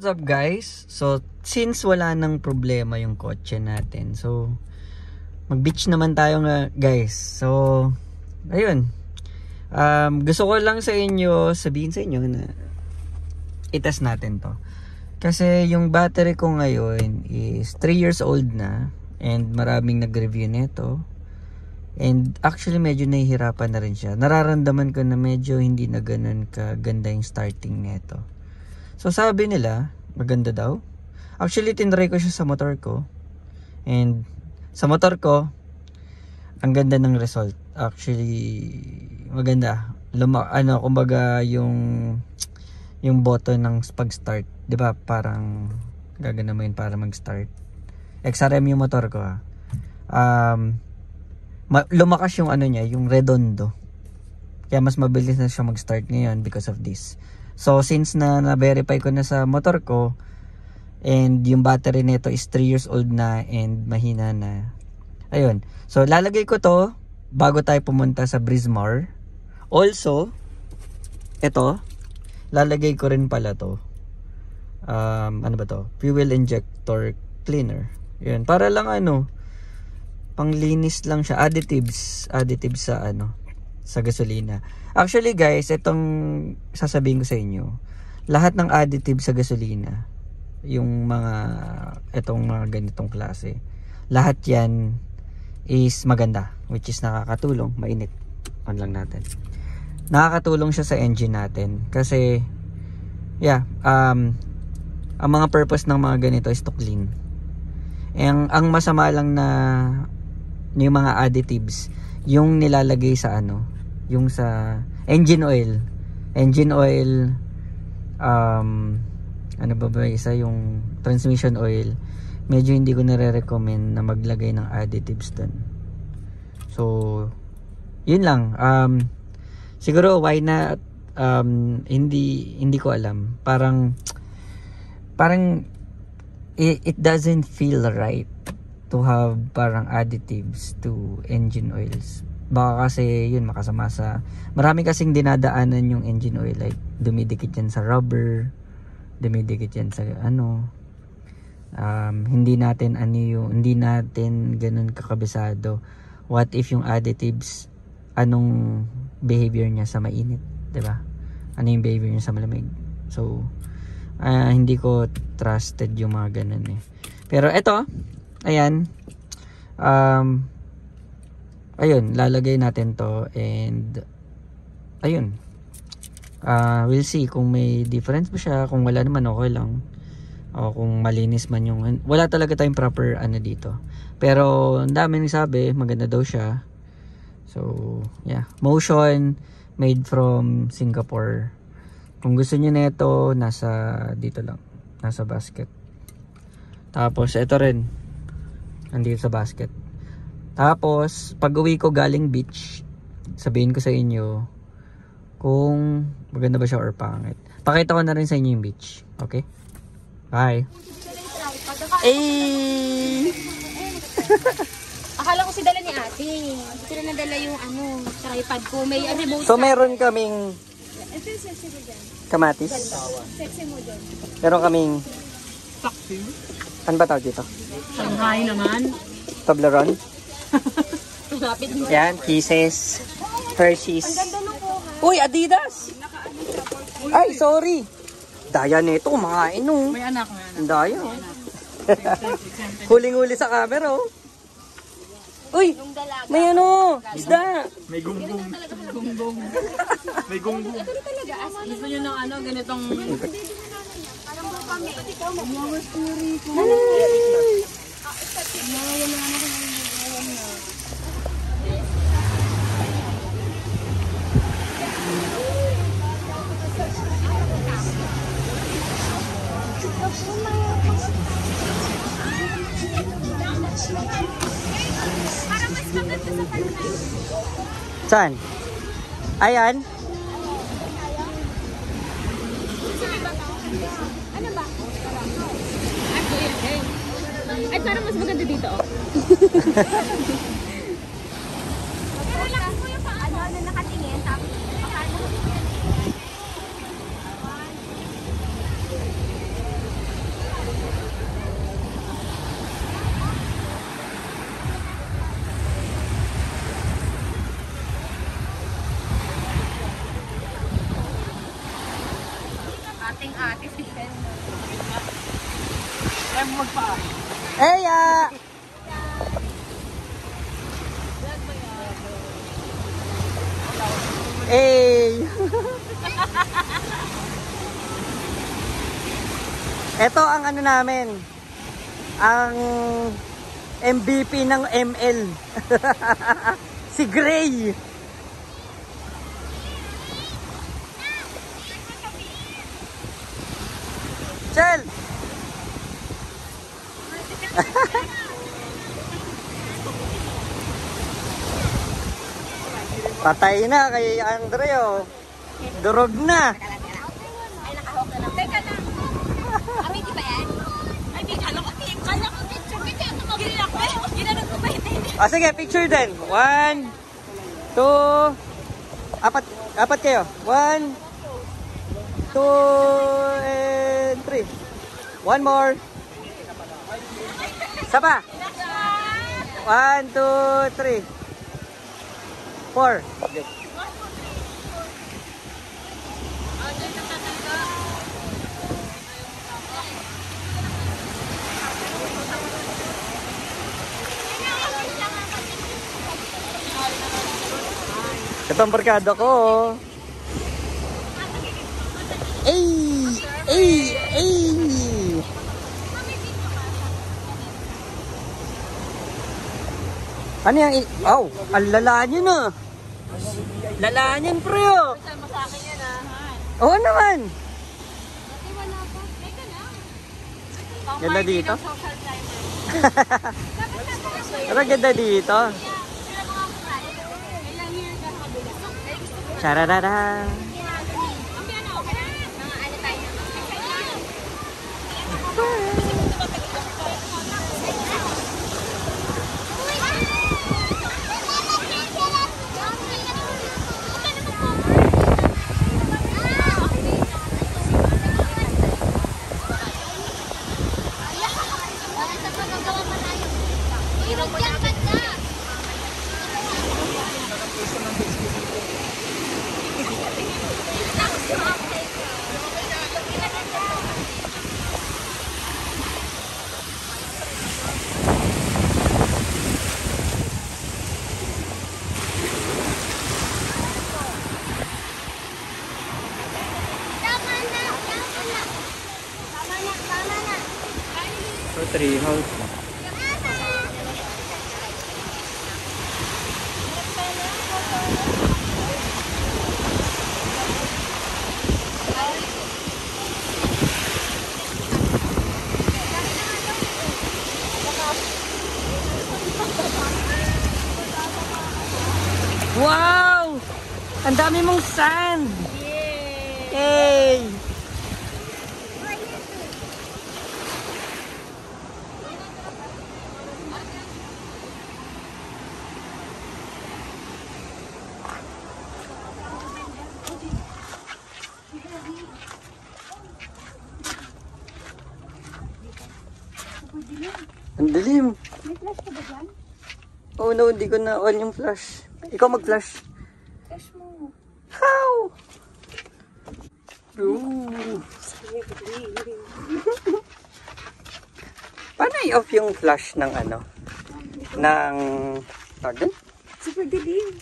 What's up guys? So since wala nang problema yung kotse natin, so mag-beach naman tayo nga guys. So ayun, gusto ko lang sabihin sa inyo na i-test natin to. Kasi yung battery ko ngayon is 3 years old na, and maraming nag-review nito. And actually medyo nahihirapan na rin siya. Nararamdaman ko na medyo hindi na ganun kaganda yung starting nito. So sabi nila, maganda daw. Actually tinry ko siya sa motor ko. And sa motor ko, ang ganda ng result. Actually, maganda. Kumbaga yung button ng pag-start, 'di ba? Parang gagana mo yun para mag-start. XRM yung motor ko. Lumakas yung niya, yung redondo. Kaya mas mabilis na siya mag-start ngayon because of this. So since na-verify ko na sa motor ko, and yung battery nito is 3 years old na and mahina na. Ayun. So lalagay ko to bago tayo pumunta sa Brismar. Also, ito, lalagay ko rin pala to. Ano ba to? Fuel injector cleaner. Ayun, para lang panglinis lang siya, additives sa gasolina. Actually guys, itong sasabihin ko sa inyo, lahat ng additives sa gasolina, yung itong mga ganitong klase, lahat yan is maganda, which is nakakatulong. Mainit on lang natin, nakakatulong siya sa engine natin kasi ang mga purpose ng mga ganito is to clean. Ang masama lang na yung mga additives, yung nilalagay sa yung sa engine oil, ano ba isa, yung transmission oil, medyo hindi ko nare-recommend na maglagay ng additives dun. So yun lang. Siguro why not, hindi ko alam, parang it doesn't feel right to have parang additives to engine oils. Baka kasi yun makasama sa, marami kasing dinadaanan yung engine oil, like dumidikit yan sa rubber, dumidikit yan sa hindi natin ganun kakabisado. What if yung additives, anong behavior niya sa mainit, 'di ba? Ano yung behavior niya sa malamig? So hindi ko trusted yung mga ganun eh. Pero eto, ayan, ayun, lalagay natin to, and ayun, we'll see kung may difference ba siya. Kung wala naman, okay lang. O kung malinis man yung, wala talaga tayong proper dito, pero ang dami nagsabi maganda daw siya. So yeah, Motion, made from Singapore. Kung gusto niyo nito, nasa dito lang, nasa basket. Tapos ito rin nandito sa basket. Tapos pag uwi ko galing beach, sabihin ko sa inyo kung maganda ba siya or pangit. Pakita ko na rin sa inyo yung beach. Okay? Bye. Akala ko si dala ni ate. Hindi ko na nadala yung tripod ko. May remote. So meron kaming kamatis. Sexy mo dyan. Meron kaming ano ba tawag dito? Shanghai naman. Toblerone. Lapit mo. Yan, Kisses, Hershey's. Ang ganda nung kuha. Uy, Adidas! Ay, sorry. Daya nito, kumakain no. May anak. Ang daya. Huling-huli sa camera oh. Uy, may isda. May gunggong. May gunggong. Gusto nyo ng ganitong... Saan? Ayan. Ano ba? Ay, parang mas maganda dito Pero lang mo yung na nakatingin, tapos artificial. Kaya mo magpa. Eya! Hey! Ito ang ano namin. Ang MVP ng ML. Si Gray. Chel! Patay na kay Andre, oh. Durog na. Ay, nakahawak na lang. Teka lang. Abi, di ba yan? Ay, di, kala ko picture. Kasi ito mag-relax. Ginanong ko ba hindi? Ah, sige, picture din. 1, 2, apat kayo. 1, 2, and 3. One more. Isa pa. 1, 2, 3. 4. Ito ang barkada ko. Ay! Ay! Ay! Ano yung... Oh, ang lala nyo na. Lala nyo, pre. Sama sa akin yan, ha? Oo naman. Ate, wala pa. Teka lang. Ganda dito. Social climber. Pero ganda dito. Ilang years ka kabila? Chararara. Ang piano, okay na? Mga ano tayo naman. For 3 house. Wow! Ang dami mong sand! Yay! Ang dilim. May flash ka ba dyan? Oh no, hindi ko na on yung flash. Ikaw mag-flash. Flash mo. How? Ooh. Paano i-off yung flash ng ano? Ng... Pardon? Super dilim.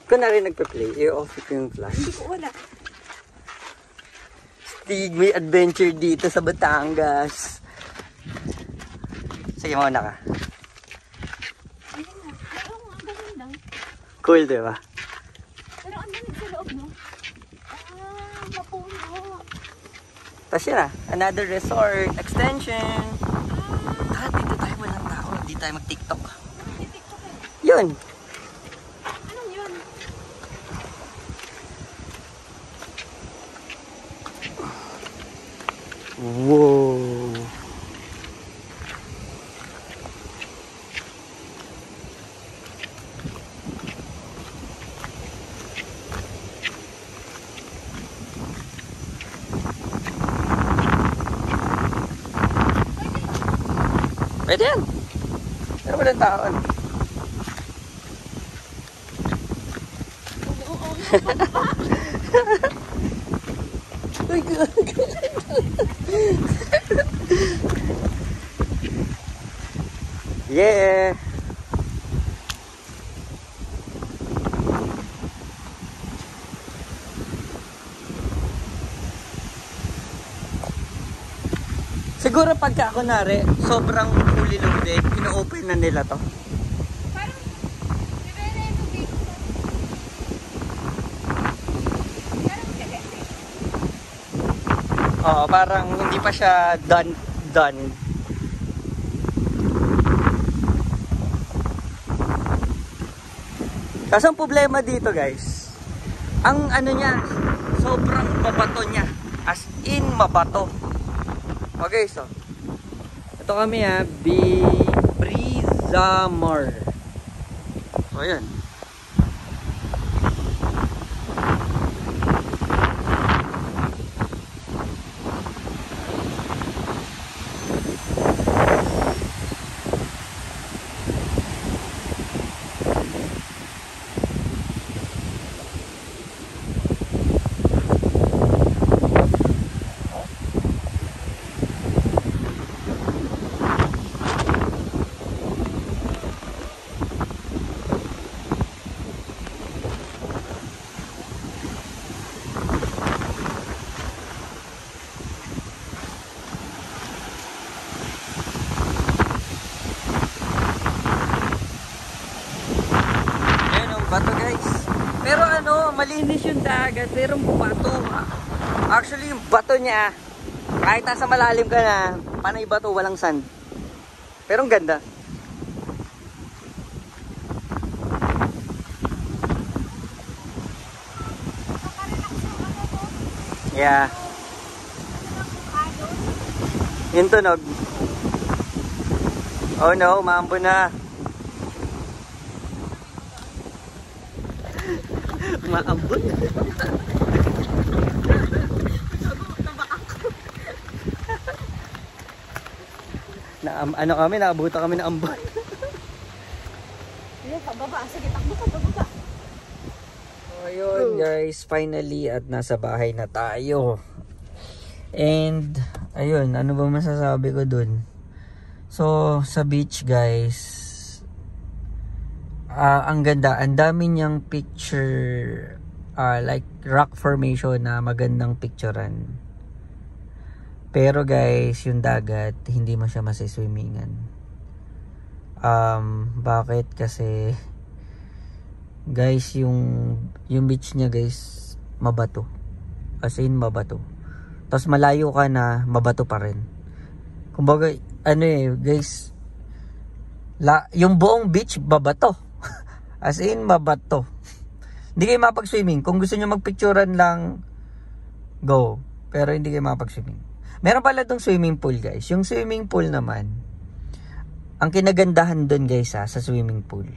Kung na rin nagpa-play, i-off ko yung flash. Hindi ko wala. Stig, may adventure dito sa Batangas. Sige, mauna ka. Ayun na. Pero ang galing lang. Cool, di ba? Pero ang lamig sa loob, no? Mapuno. Tapos yun na, another resort extension. Tara, dito tayo, walang tao. Hindi tayo mag-tiktok. Yun. Anong yun? Wow. Pwede yan. Pero walang taon. Yeah. Siguro pagka kunwari, sobrang fully loaded, ino-open na nila to. Parang, nire-renovate ko. Oo, parang hindi pa siya done. Kaso ang problema dito guys, ang ano niya, sobrang mabato niya. As in mabato. Okay, so ito kami Brisamar. So ayan. Bato guys. Pero ano, malinis yung dagat, pero bato. Actually yung bato niya, kahit nasa malalim ka na, panay bato, walang sand. Pero ang ganda. Yeah. Yung tunog. Oh no, maambo na. Maambot. Ano kami, naabutan kami ng ambon. Pababa, sige, takbo ka, pababa. So ayun guys, finally at nasa bahay na tayo. And ayun, ano ba masasabi ko dun? So sa beach guys, ang ganda, ang dami niyang picture, like rock formation na magandang picturean. Pero guys, yung dagat, hindi mo siya masiswimmingan. Bakit? Kasi guys, yung beach niya guys, mabato. As in, mabato. Tapos malayo ka na, mabato pa rin. Kumbaga, ano guys, yung buong beach, babato. As in, mabato. Hindi kayo mapag-swimming. Kung gusto nyo magpicturean lang, go. Pero hindi kayo mapag-swimming. Meron pala itong swimming pool, guys. Yung swimming pool naman, ang kinagandahan dun, guys, sa swimming pool,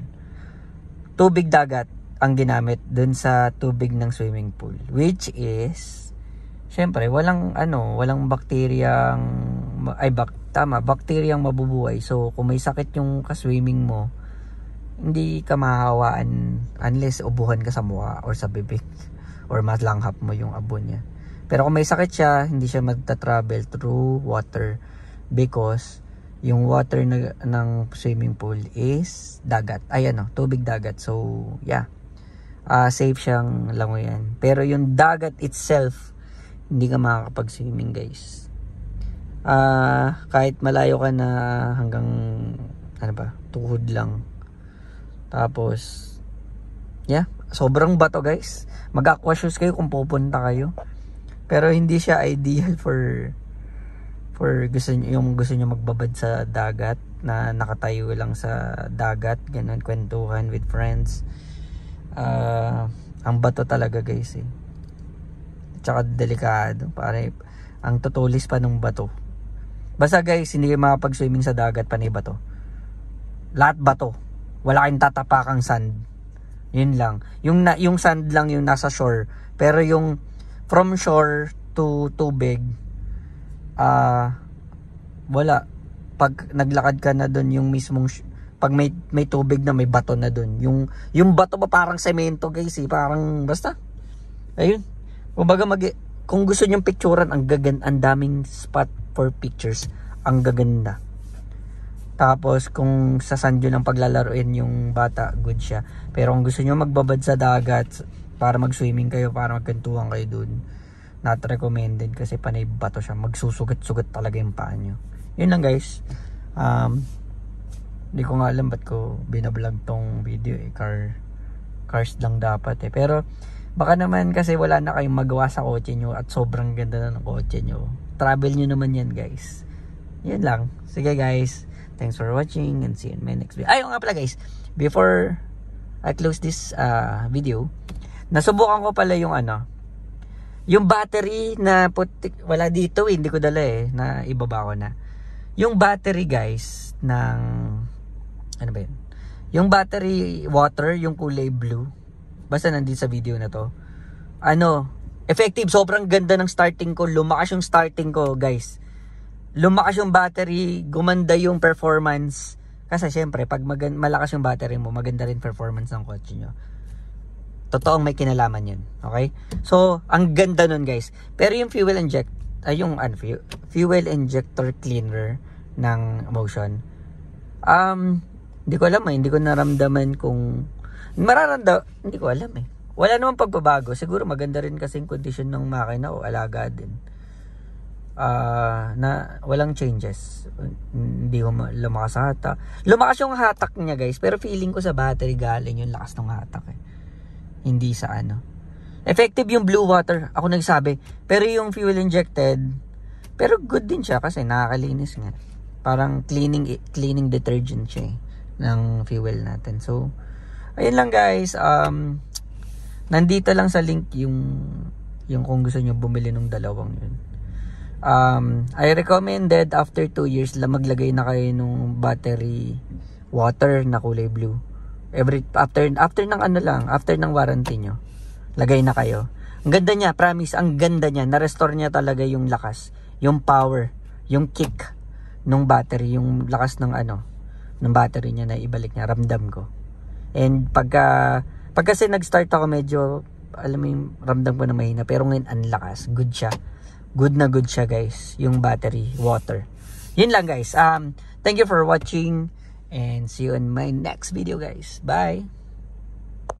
tubig dagat ang ginamit dun sa tubig ng swimming pool. Which is, syempre, walang bakteriyang, bakteriyang mabubuhay. So, kung may sakit yung kaswimming mo, hindi ka mahahawaan unless ubuhan ka sa mukha or sa bibig or malanghap mo yung abon niya. Pero kung may sakit siya, hindi siya magta-travel through water because yung water ng swimming pool is dagat. Ayan tubig dagat. So, yeah. Safe siyang langoyan. Pero yung dagat itself, hindi ka makakapag-swimming, guys. Kahit malayo ka na hanggang tuhod lang. Tapos, yeah, sobrang bato guys. Mag-aqua shoes kayo kung pupunta kayo. Pero hindi siya ideal for gusto nyo magbabad sa dagat, na nakatayo lang sa dagat, ganun, kwentuhan with friends. Ang bato talaga guys Tsaka delikado. Pare, ang tutulis pa ng bato. Basta guys, hindi kayo makapag-swimming sa dagat, panay bato. Lahat bato. Wala kayong tatapakang sand. Yun lang. Yung sand lang yung nasa shore. Pero yung from shore to tubig, wala. Pag naglakad ka na doon, yung mismong pag may tubig na, may bato na doon. Yung bato ba parang semento guys Parang basta. Ayun. Kumbaga kung gusto nyong picturean, ang daming spot for pictures, ang gaganda. Tapos kung sa sandyo lang paglalaruin yung bata, good siya. Pero kung gusto nyo magbabad sa dagat para mag-swimming kayo, para magkantuhan kayo dun, not recommended kasi panay bato siya, magsusugat-sugat talaga yung paa nyo. Yun lang guys. Hindi ko nga alam ba't ko binablog tong video eh. Cars lang dapat eh. Pero baka naman kasi wala na kayong magawa sa kotse nyo at sobrang ganda na ng kotse nyo. Travel nyo naman yan guys. Yun lang. Sige guys, thanks for watching and see you in my next video. Ayun nga pala guys, before I close this video, nasubukan ko pala yung yung battery na putik, wala dito hindi ko dala eh, na ibaba ko na. Yung battery guys ng ano ba yun? Yung battery water, yung kulay blue. Basta nandito sa video na to. Effective, sobrang ganda ng starting ko. Lumakas yung starting ko, guys. Lumakas yung battery, gumanda yung performance. Kasi syempre, pag malakas yung battery mo, maganda rin performance ng kotse nyo. Totoong may kinalaman yun. Okay? So, ang ganda nun, guys. Pero yung fuel injector cleaner ng Motion, hindi ko alam eh. Hindi ko naramdaman kung hindi ko alam eh. Wala namang pagbabago. Siguro maganda rin kasi yung condition ng makina o alaga din. Na walang changes. Hindi ko lumakas sa hatak. Lumakas yung hatak niya guys. Pero feeling ko sa battery galing yung lakas ng hatak eh. Hindi sa effective yung blue water. Ako nagsabi. Pero yung fuel injected, pero good din siya kasi nakakalinis nga. Parang cleaning detergent siya eh, ng fuel natin. So, ayun lang guys. Nandito lang sa link yung kung gusto nyo bumili ng dalawang yun. I recommended after 2 years maglagay na kayo ng battery water na kulay blue. After ng after ng warranty nyo, lagay na kayo. Ang ganda niya, promise, ang ganda niya. Na-restore niya talaga yung lakas, yung power, yung kick ng battery, yung lakas ng ng battery niya na ibalik niya, ramdam ko. And pag kasi nag-start ako medyo, alam mo yung ramdam ko na mahina, pero ngayon ang lakas, good siya. Good na good siya guys, yung battery water. Yun lang guys. Thank you for watching and see you in my next video guys. Bye!